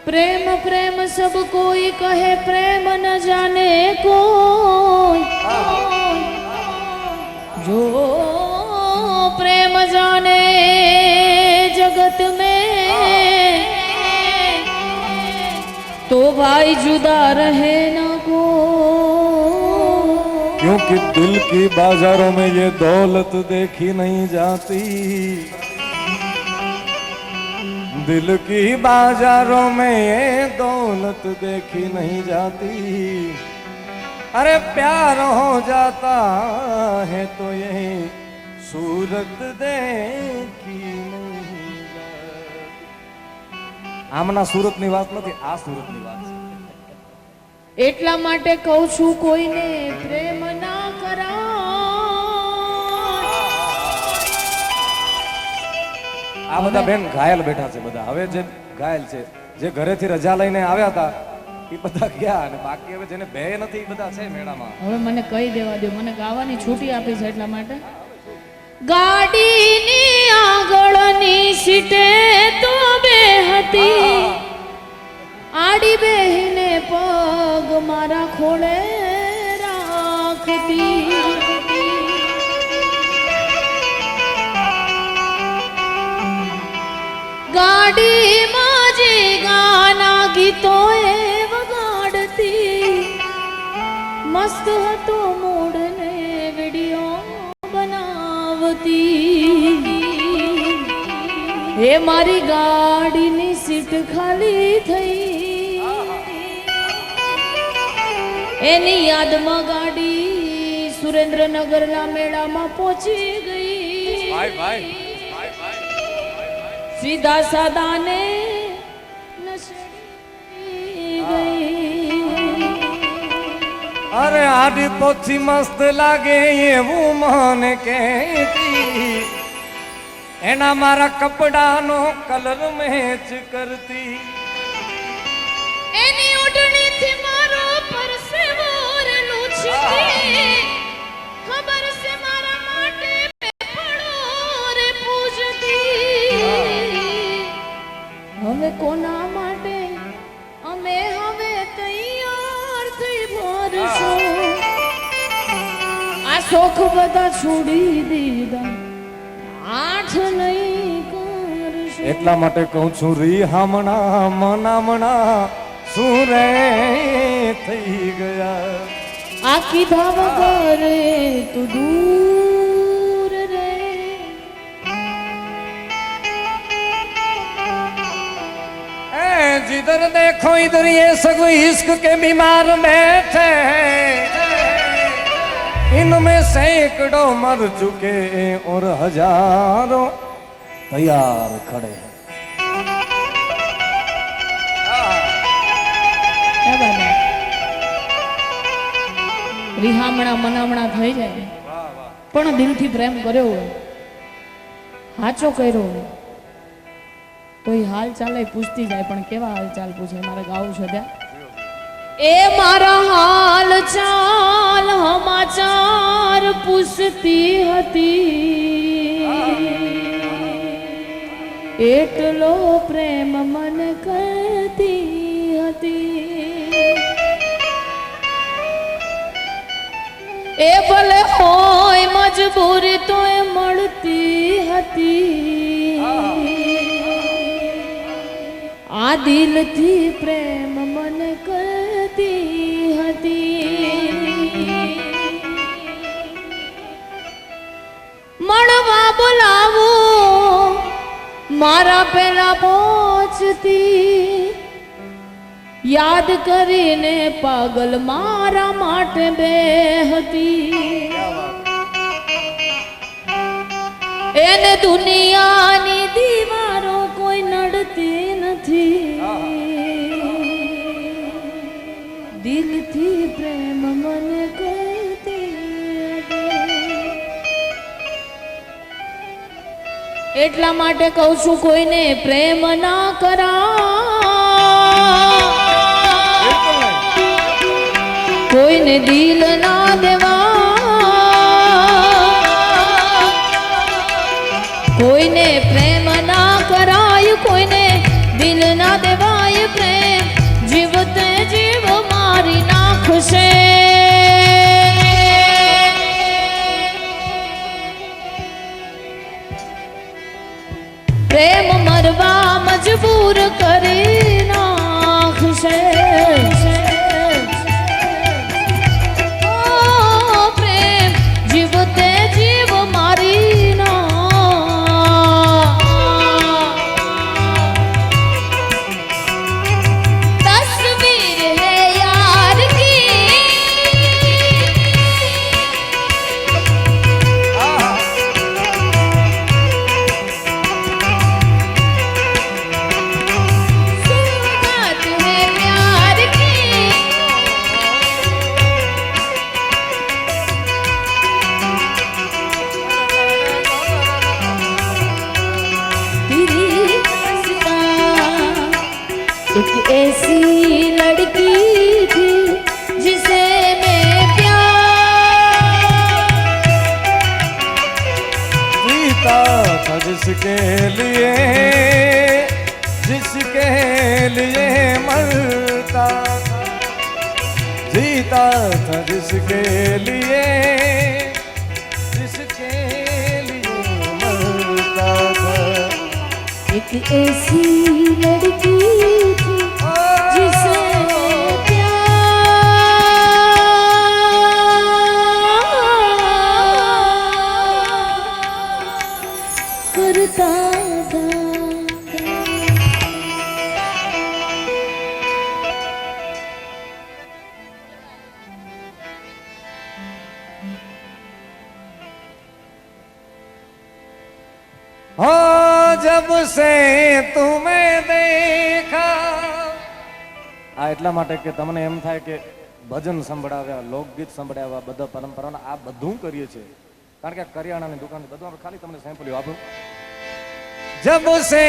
प्रेम प्रेम सब कोई कहे प्रेम न जाने कोई जो प्रेम जाने जगत में तो भाई जुदा रहे न को क्योंकि दिल की बाजारों में ये दौलत देखी नहीं जाती दिल की बाजारों में ये दौलत देखी नहीं जाती अरे प्यार हो जाता है तो ये सूरत देखी नहीं जाती आमना सूरत ની વાત નથી આ सूरत ની વાત છે એટલા માટે કહું છું કોઈને પ્રેમ ના કરા આ બધા બેન ઘાયલ બેઠા છે બધા હવે જે ઘાયલ છે જે ઘરેથી રજા લઈને આવ્યા હતા એ બધા ગયા અને બાકી હવે જેને બે નથી એ બધા છે મેળામાં હવે મને કહી દેવા દો મને ગાવાની છૂટી આપી છે એટલા માટે ગાડીની આગળની સીટે તો બે હતી આડી બેહીને પગ મારા ખોળે રાખતી ગાડીમાં જે ગાના ગીતો એ વગાડતી મસ્ત હતો મૂડ ને વિડિયો બનાવતી એ મારી ગાડીની સીટ ખાલી થઈ એની યાદમાં ગાડી સુરેન્દ્રનગરના મેળામાં પહોંચી ગઈ सीधा सादा ने अरे आडी पोथी मस्त लागे ये वो मन कहती एना मारा कपड़ा नो कलर मैच करती एनी उड़नी थी मारो पर से मोर लूछती खबर से मारा माटे पे पड़ो रे पूजती हमें कोना माटे हमें हवे तैयार थई भरशो आ शोख बधा छोड़ी दीदा आठ नहीं करशो એટલા માટે કહું છું રી હામણા મનામણા સુરે થઈ ગયા આ કીધા વગર તું दूर रे जिधर देखो इधर ये सब इश्क के बीमार बैठे इनमें सैकड़ों मर चुके और हजारों तैयार खड़े हैं रिहामणा मनामणा થઈ જાય પણ દિલથી પ્રેમ કર્યો હોય સાચો કર્યો હોય તો એ હાલ ચાલે પૂછતી જાય પણ કેવા હાલ ચાલ પૂછે મારે ગાવું છે ત્યાં એ મારા હાલ ચાલ સમાચાર પૂછતી હતી એટલો પ્રેમ મન કરતી હતી એ ભલે હોય મજબૂરી તો એ મળતી હતી आ दिल थी प्रेम मन करती हती मड़वा बोलावो मारा पहला पहुंचती याद करीने पागल मारा माटे बेहती एने दुनिया नी दीवारों कोई नड़ती નથી દિલ થી પ્રેમ મન કરતી એટલા માટે કહું છું કોઈને પ્રેમ ના કરા કોઈને દિલ ના દેવા કોઈને પ્રેમ ના કરાય કોઈને દિલ ના દેવાય પ્રેમ જીવતે જીવ મારી નાખશે. પ્રેમ મરવા મજબૂર કરી નાખશે. ઓ પ્રેમ જીવતે જીવ મારી તસવીર હે યાર કી सुगंध है प्यार की. तेरी मुस्कान एक ऐसी लड़की थी जिसे मैं प्यार जीता था जिसके लिए मरता था. जीता था जिसके लिए मरता था. एक ऐसी लड़की थी जिसे प्यार करता था. हो जब से तुम्हें देखा. આ એટલા માટે કે તમને એમ થાય કે ભજન સંભળાવ્યા, લોકગીત સંભળાવ્યા, બધા પરંપરાના આ બધું કરીએ છીએ કારણ કે કરિયાણાની દુકાન બધું આપણે ખાલી તમને સેમ્પલ આપો. जब से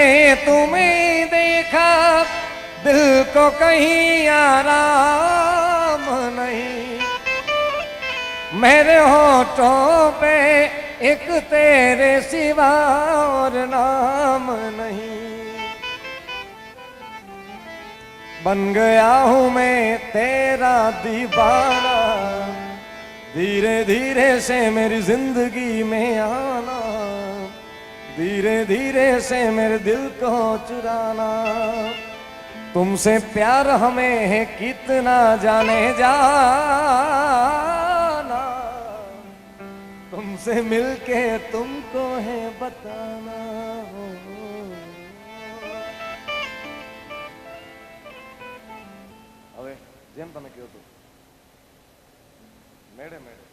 तुम्हें देखा दिल को कहीं आराम नहीं. मेरे होठों पे एक तेरे सिवा और नाम नहीं. बन गया हूँ मैं तेरा दीवाना. धीरे धीरे से मेरी जिंदगी में आना. धीरे धीरे से मेरे दिल को चुराना. तुमसे प्यार हमें है कितना जाने जाना. तुमसे मिलके तुमको है बताना. હવે જેમ તમે કહો તો મેડે મેડે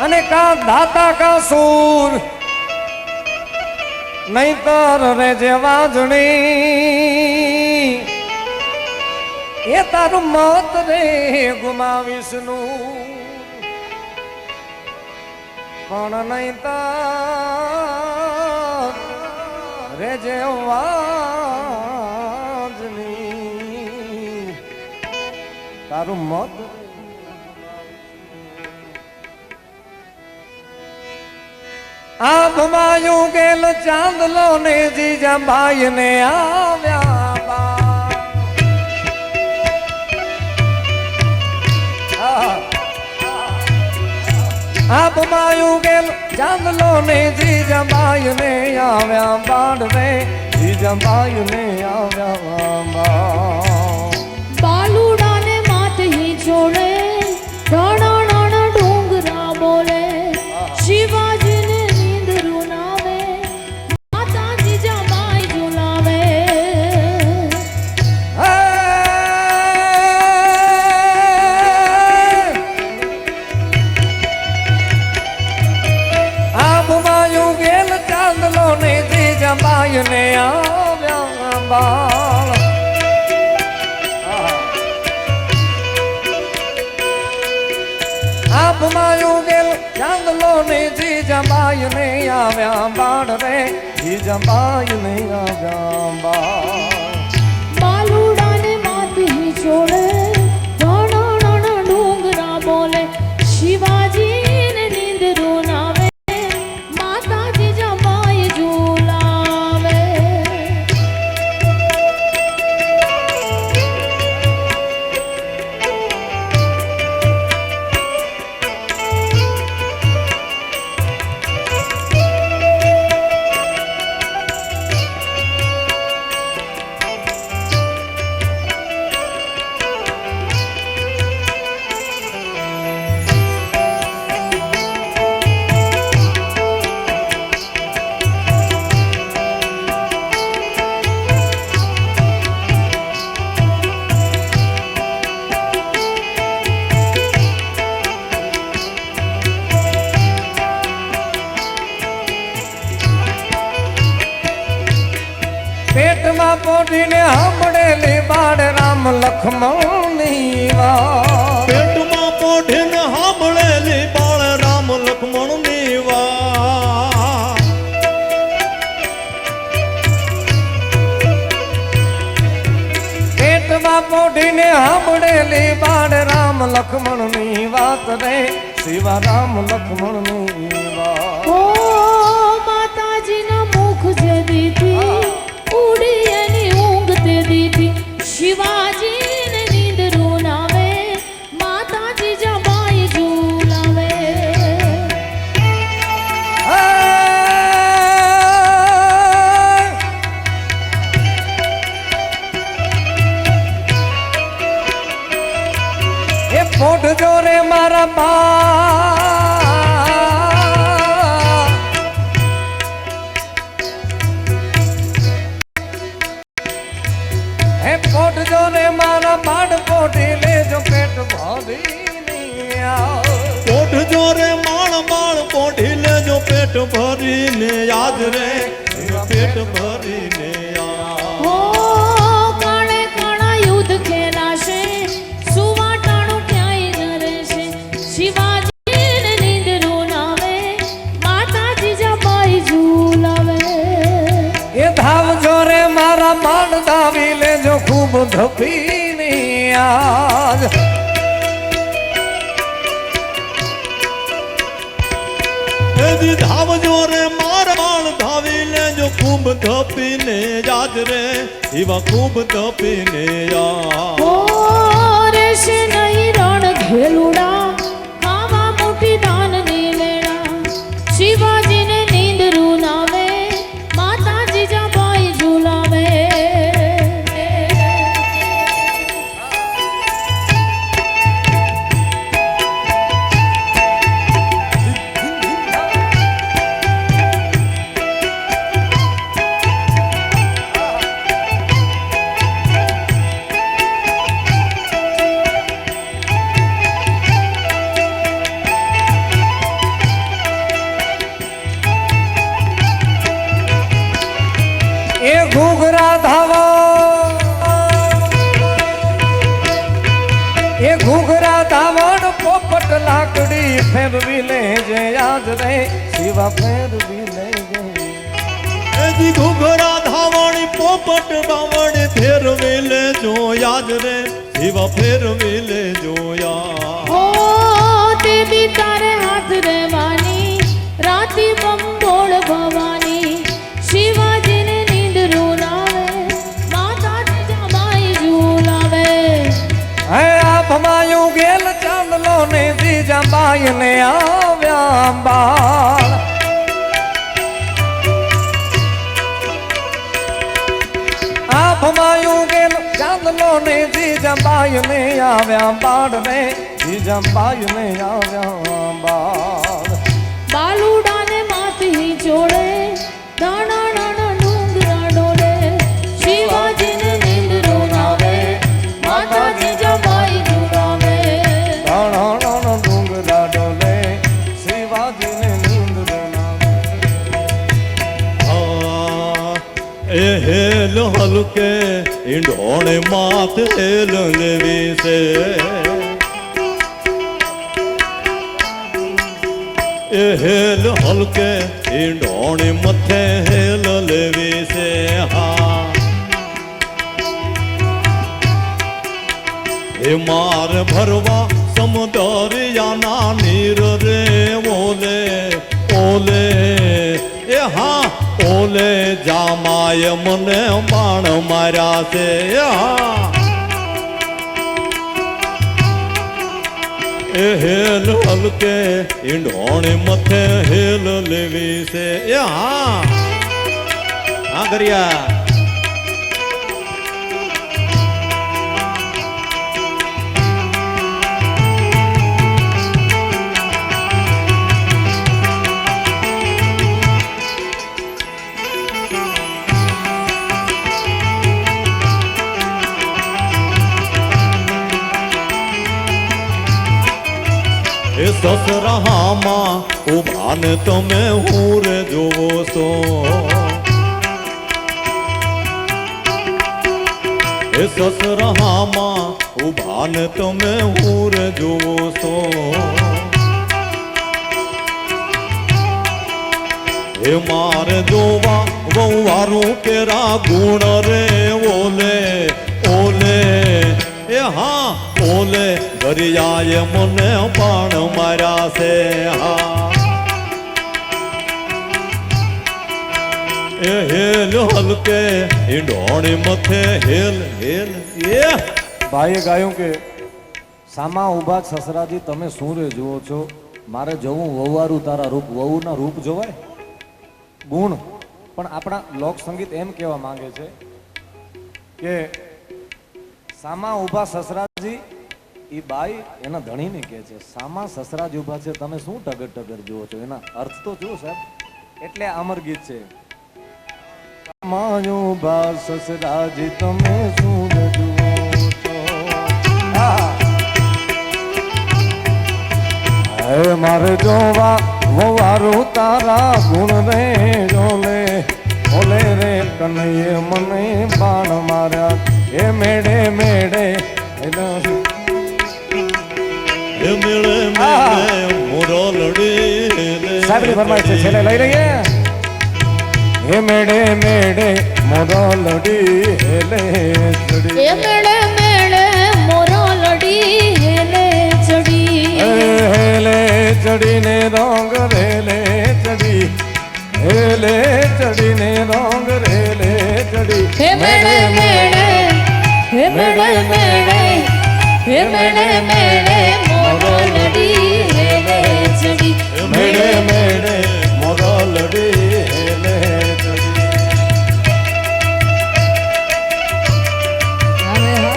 અને કા દાતા કા સૂર નહીં તર રે જે વાજણી એ તારું મોત રે ગુમાવીશ નું પણ નહીં તર રે જે વાજણી તારું મોત. આભમાયું ગેલ ચાંદલો ને જીજાબાઈ ને આવ્યા. આભમાયું ગેલ ચાંદલો ને જીજાબાઈ ને આવ્યા. બાંધવે જીજાબાઈ ને આવ્યા. બાલુડા ને માથે હી છોડે નાના નાના ડુંગરા બોલે. શિવાજી ને નીંદ રૂનાવે માતા જીજાબાઈ ઝુલાવે. આભમાયું ગેલ ચાંદલો ને જીજાબાઈ ને આવ્યા. બાળ આભમાયું ગેલ ચાંદલો ને જીજાબાઈ ને આવ્યા. બાળ રે જીજાબાઈ ને આવ્યા. બાળ બાલુડા ને માથે હી છોડે નાના નાના ડુંગરા બોલે. શિવાજી ને નીંદ રૂનાવે માતા જીજાબાઈ પેટમાં પોઢીને સાંભળેલી બાળ રામ લખમણની વાત પેટમાં પોઢીને સાંભળેલી બાળ રામ લક્ષ્મણની વાત પેટમાં પોઢીને સાંભળેલી બાળ રામ લખમણની વાત રે શિવા રામ લખમણની વાત ઓ માતાજીના મુખ જે દીધી ઉડી એની ઊંઘ તે દીધી શિવાજીને નીંદરું નાવે માતાજી જમાઈ ઝૂલાવે એ પોઢ જોરે મારા બા હે પોઢ જોરે મારા બાળ પોઢી લેજો પેટ ભરી પોઢ જોરે માળ માળ પોઢી લેજો પેટ ભરીને યાદ રે પેટ ભરીને યાદ ઓ કાણે કાણા યુદ્ધ ખેલાશે સુવાટાણું ક્યાંય ન રહેશે શિવાજીને નીંદરું નાવે માતાજી જમાઈ ઝૂલાવે એ ધાવ જોરે મારા બાળ દાવી લેજો ખૂબ ધપીની આજ એદી ધાવજો રે માર બાળ ધાવી લેજો ખૂબ ધપીને યાદ રે એવા ખૂબ ધપીને યાદ ઓ રહેશે નહીં રણ ઘેલુડા ખાવા મોટી દાનની વેળા શિવાજીને નીંદરું નાવે માતાજી જમાઈ ઝૂલાવે એ ઘૂઘરા ધાવો એ ઘૂઘરા ધાવણ પોપટ લાકડી ફેરવી લેજે યાદ રે શિવા ફેરવી લેજે એદી ઘૂઘરા ધાવણી પોપટ બાવણી ફેરવી લેજો યાદ રે એવા ફેરવી લેજો યાદ ઓ તે બી તારે હાથ રેવાની રાતી બંબોળ ભવાની શિવાજીને નીંદરું નાવે માતાજી જમાઈ ઝૂલાવે હે આ ભમાયું ગેલ ચાંદલો ને જીજા બાઈ ને આવ્યા બાળ આ ભમાયું ગેલ ચાંદલો ને જીજા બાઈ ને આવ્યા બાળ રે જીજા બાઈ ને આવ્યા બાળ બાલુડાને માથે જોડે દાણા નાના ડુંગરા ડોલે શિવાજીને નીંદરું નાવે માતાજી જમાઈ ઝૂલાવે દાણા ડુંગરા ડોલે શિવાજીને નીંદ એ હેલ હલકે ઈંડોણે માથ હેલ લેવી છે એ હેલ હલકે ઈંડોણે મથે હેલ લેવી છે હા એ માર ભરવા સમુદરિયાના નીર રે ઓલે ઓલે એ હા ઓલે જામાય મને બાણ માર્યા છે હા એ હેલ હલકે ઈંડોણે મથે હેલ લેવી છે એ હા હા ગરિયા એ સસરામાં ઉભા ને તમે હું રે જોવો છો સસરામાં ઉભા ને તમે હુર જોવો છો હે મારે જોવા વહુવારું કેરા ગુણ રે ઓલે ઓલે એ હા ઓલે દરિયાએ મને બાણ માર્યા છે હા એ હેલ હલકે ઈંડોણી મથે હેલ હેલ એ ભાઈએ ગાયું કે સામા ઉભા સસરાજી તમે શું રે જુઓ છો મારે જવું વહુવારું તારા રૂપ વહુના રૂપ જોવાય ગુણ પણ આપણા લોક સંગીત એમ કહેવા માંગે છે કે સામા ઉભા સસરાજી ઈ બાઈ એના ધણીને કહે છે સામા સસરાજી ઉભા છે તમે શું ટગર ટગર જુઓ છો એના અર્થ તો જુઓ સાહેબ એટલે અમર ગીત છે સામા ઉભા સસરાજી તમે શું જુઓ છો હે મારે જોવા વવારું તારા ગુણ રે જોલે ઓલે રે કનૈયે મને બાણ માર્યા એ મેડે મેડે એ મેળે મેળે મોરો લડી સાબરી ફરમાય છે છેલ્લે લઈ રહીએ એ મેડે મેડે મોરો લડી હેલે ચડી એ મેળે મેળે મોરો લડી હેલે ચડી હેલે ચડીને રોંગ રેલે ચડી હેલે ચડીને રોંગ રેલે ચડી હે મેળે મેળે હે મેળે મેળે હે મેળે મેળે મોરો લડી હેલે ચડી મેડે મેડે મોરો લડી હેલે ચડી હવે હા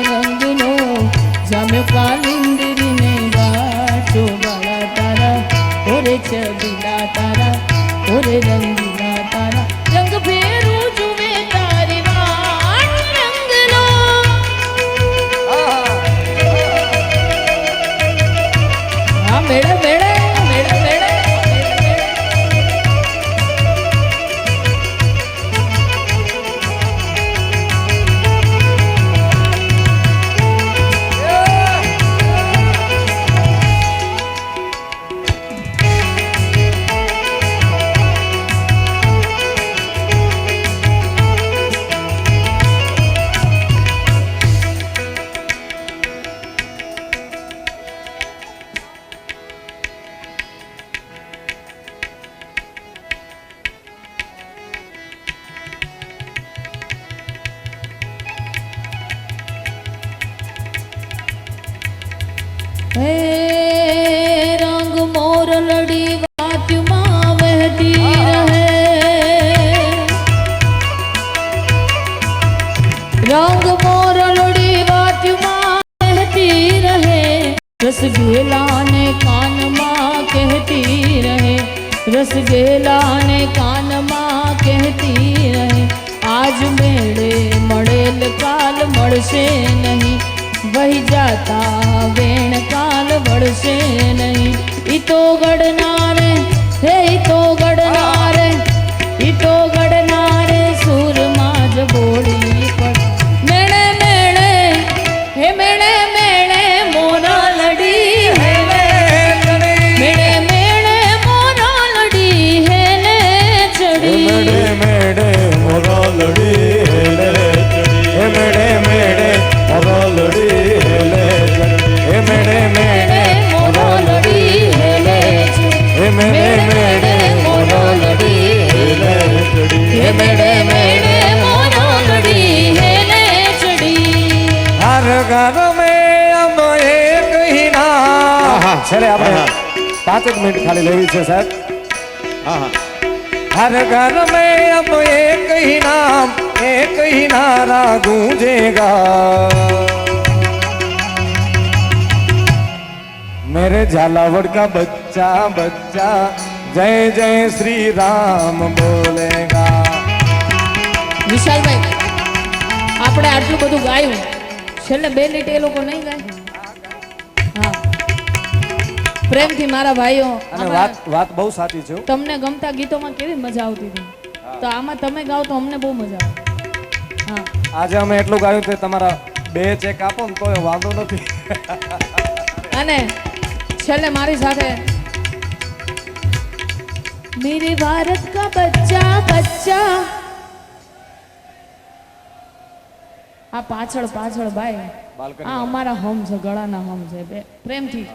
રંગનો જામ્યો કાલિંદરીને ગાઠો બાળા તારા ઓરે ચબીલા તારા ઓરે રંગીલા તારા રંગ ફેરું જુએ તારી વાટ રંગનો હા મેળે મેળે મેળે મેળે હે રંગ મોર લડી વાત્યુમાં વહેતી રહે રંગ મોર લડી વાત્યુમાં વહેતી રહે રસ ગેલાને કાનમાં કહેતી રહે રસ ગેલાને કાનમાં કહેતી રહે આજ મેળે મળેલ કાલ મળશે નહીં વહી જાતા વેણ કાલ વળશે નહીં ઈ તો ગડનારે હે ઈ તો ગડનારે ઈ તો ગડનારે સુરમાં જ બોડી પડ મેળે મેળે હે મેળે મેળે મોરા લડી હેલે મેળે મેળે મોરા લડી હેલે ચડી મેડે મેડે મોરો લડી હેલે ચડી હે મેડે મેડે મોરો લડી હેલે ચડી હે મેડે મેડે મોરો લડી હેલે ચડી હે મેડે મેડે મોરો લડી હેલે ચડી હે મેળે મેળે મોરો લડી હેલે ચડી હર ઘર મેં અબ એક ही ના છેલ્લે આપણે 5 મિનિટ ખાલી લેવી છે સાહેબ હા હા हर घर में अब एक ही नारा गूंजेगा मेरे झालावड़ का बच्चा बच्चा जय जय श्री राम बोलेगा વિશાલભાઈ આપણે આટલું બધું ગાયું છેલ્લે 2 લીટી એ લોકો નહીં ગાય. હા, પ્રેમથી મારા ભાઈઓ. અને વાત બહુ સાચી છે હો. તમને ગમતા ગીતોમાં કેવી મજા આવતી હતી, તો આમાં તમે ગાઓ તો અમને બહુ મજા આવે. હા, આજે અમે એટલું ગાયું તે તમારા 2 ચેક આપો ને તોય વાંધો નથી. અને છેલ્લે મારી સાથે मेरे भारत का बच्चा बच्चा. આ પાછળ પાછળ ભાઈ, બાલ્કની આ અમારા હમ છે, ગળાના હમ છે. પ્રેમથી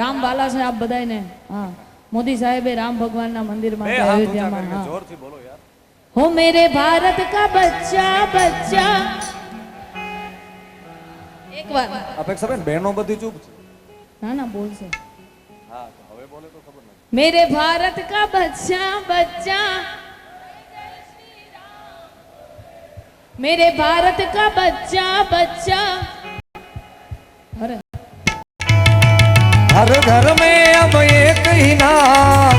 રામ વાલા છે આપ બધાને. હા, મોદી સાહેબે રામ ભગવાનના મંદિરમાં બે હાથ ઊંચા અયોધ્યામાં. કરીને હા, જોરથી બોલો યાર. हो मेरे भारत का बच्चा बच्चा. એક વાર અપેક્ષા બેન બહેનો બધી ચૂપ છે. ના ના બોલશે. હા તો હવે બોલે તો ખબર નથી. मेरे भारत का बच्चा बच्चा, मेरे भारत का बच्चा बच्चा. अरे हर घर में अब एक ही नाम,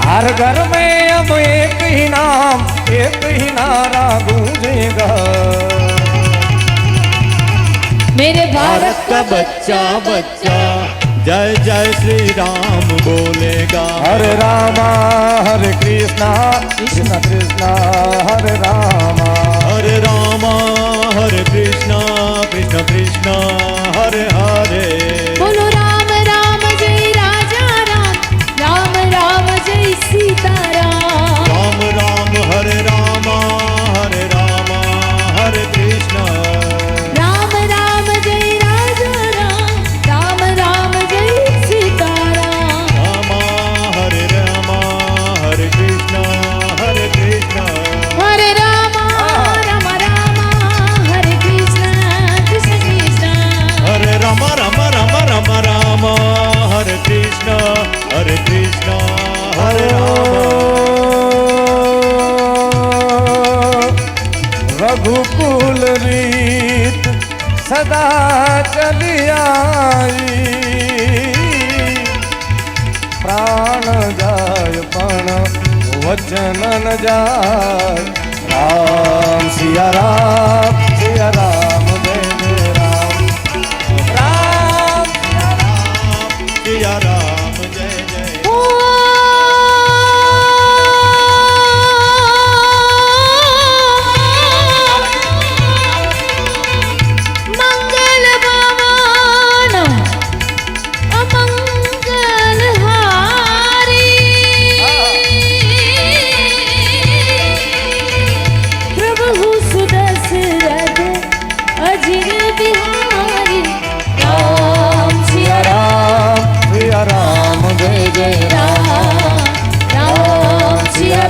हर घर में अब एक ही नाम, एक ही नारा गूंजेगा. मेरे भारत भारत का बच्चा बच्चा जय जय श्री राम बोलेगा. हरे रामा हरे कृष्णा कृष्ण कृष्ण हरे रामा. हरे रामा हरे कृष्णा कृष्ण कृष्ण हरे हरे. बोलो राम राम जय राजा राम, राम राम जय सीताराम. राम राम हरे रामा हरे रामा हरे कृष्ण. राम राम जय राजा राम, राम राम जय सीताराम. रामा हरे कृष्ण हरे कृष्ण. हरे राम राम राम हरे कृष्ण कृष्ण कृष्ण. हरे राम राम राम राम राम हरे कृष्ण हरे कृष्ण हरे राम. रघुकुल रीत सदा चली आई, प्राण जाय पण वचन न जाय. राम सिया राम जय जय राम. राम सिया राम जय जय. ओ मंगल भवन अमंगल हारी, प्रभु सुदशरथ अजिर बिहारी. राम सिया राम जय जय राम, राम सिया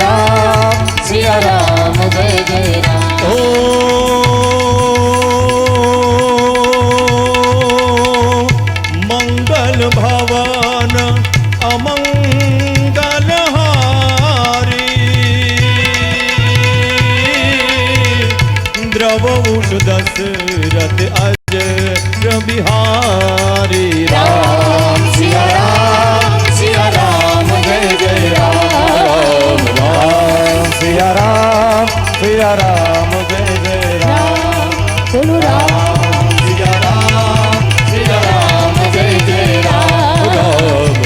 राम जय जय राम. ओ मंगल भवन अमंगल हारी, द्रवउष दशरथ अजर बिहारी. राम सिया राम जय जय राम. राम सिया राम जय जय राम. बोलो राम सिया राम जय जय राम.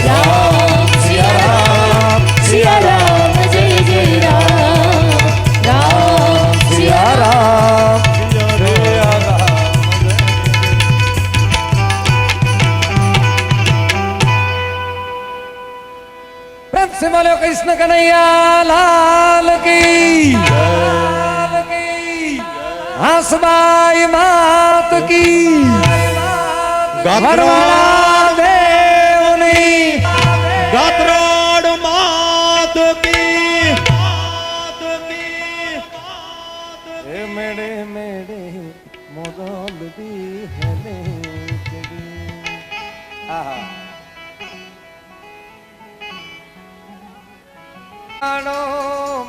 राम सिया राम जय जय राम. राम सिया राम सिया जय राम. प्रेम से बोलो कृष्ण कन्हैया लाल की. हंसबाई मात की. गात्रा देवनी गात्रोड़ मात की. मेरे मेरे मोदल दी है आहा.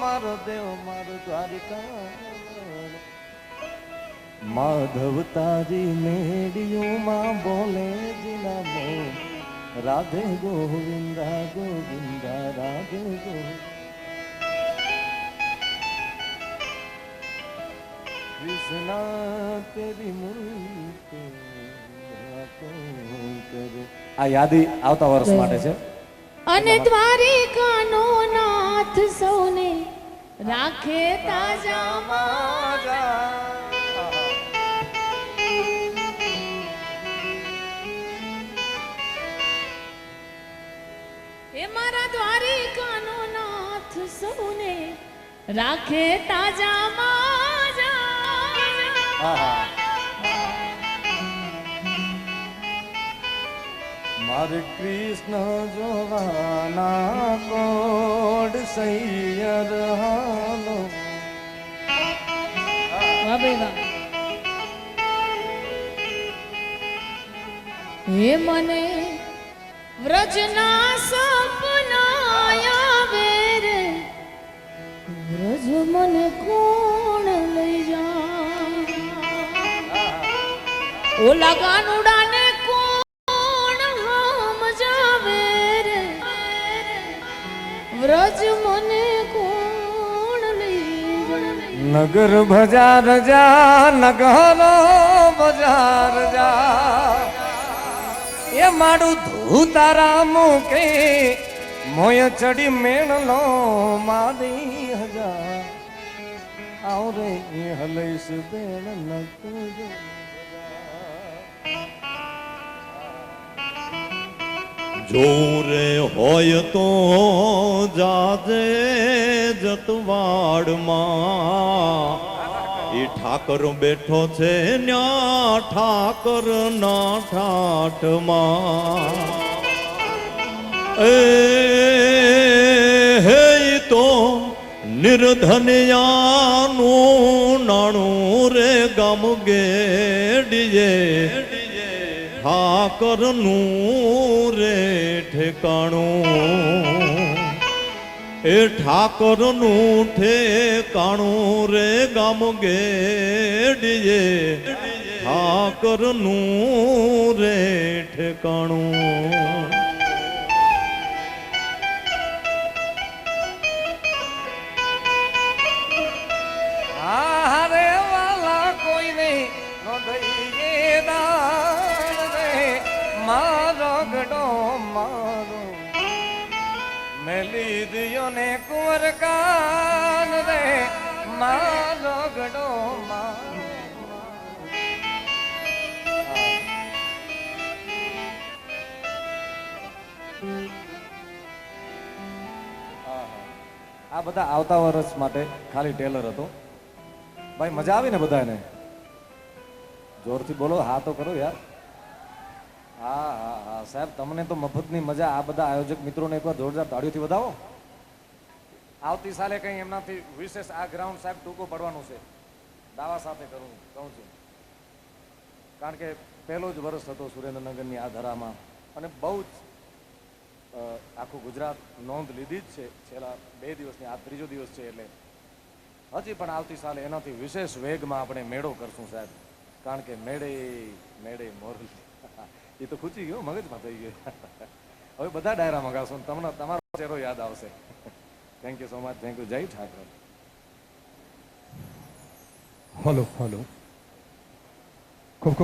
मारो देव मारो द्वारिका माधव तारी मेडियों माँ बोले जिला मो राधे गोविंदा गोविंदा राधे गोविंदा. कृष्णा तेरी मूर्ति बातों करे। આ યાદી આવતા વર્ષ માટે છે. અને દ્વારિકાનો નાથ સૌને રાખે તાજામાં. હે મારા દ્વારિકાનો નાથ સૌને રાખે તાજામાં. મારે કૃષ્ણ જોવાના કોડ સૈયર હાલો. વાહ ભાઈ વાહ. હે મને વ્રજના સપના આવે રે, વ્રજ મને કોણ લઈ જા. ઓલા કાનુડાને કોણ સમજાવે રે, વ્રજ મને કોણ લઈ જા. નગર બજાર જા, નગરો બજાર જા, એ મારું ધૂતારા મૂકે મોય ચડી મેણલો મારી હજા. આવ રે હલઈશ બેન નકજો. જોરે હોય તો જાજે જતવાડમાં, ઈ ઠાકર બેઠો છે ન્યા ઠાકર ના ઠાઠમાં. એ હે ઈ તો નિર્ધનિયાનું નાણું રે ગામ ગેડીએ, ઠાકરનું રે ઠેકાણું. એ ઠાકરનું ઠેકાણું રે ગામ ગેડીએ, ઠાકરનું રે ઠેકાણું. હારે વાલા કોઈ નહીં નો દઈએ દાન રે, મારો ગડો મારો મેલી દિયો ને કુંવર કાન રે, મારો ગડો મારો. આ બધા આવતા વર્ષ માટે ખાલી ટેલર હતો. ભાઈ મજા આવી ને બધાને? જોરથી બોલો, હા તો કરો યાર. હા હા હા સાહેબ, તમને તો મફતની મજા. આ બધા આયોજક મિત્રોને એકવાર જોરદાર તાળીઓથી વધાવો. આવતી સાલે કંઈ એમનાથી વિશેષ આ ગ્રાઉન્ડ સાહેબ ટૂંકો પડવાનું છે, દાવા સાથે કહું છું. કારણ કે પહેલો જ વર્ષ હતો સુરેન્દ્રનગરની આ ધરામાં, અને બહુ જ આખું ગુજરાત નોંધ લીધી જ છે છેલ્લા 2 દિવસની. આ ત્રીજો દિવસ છે, એટલે હજી પણ આવતી સાલે એનાથી વિશેષ વેગમાં આપણે મેળો કરશું સાહેબ. કારણ કે મેળે મેળે મોરલી એ તો ખૂચી ગયો, મગજમાં થઈ ગયો. હવે બધા ડાયરા મંગાવશો, તમને તમારો ચહેરો યાદ આવશે. Thank you so much. Thank you. જય ઠાકર. Hello hello.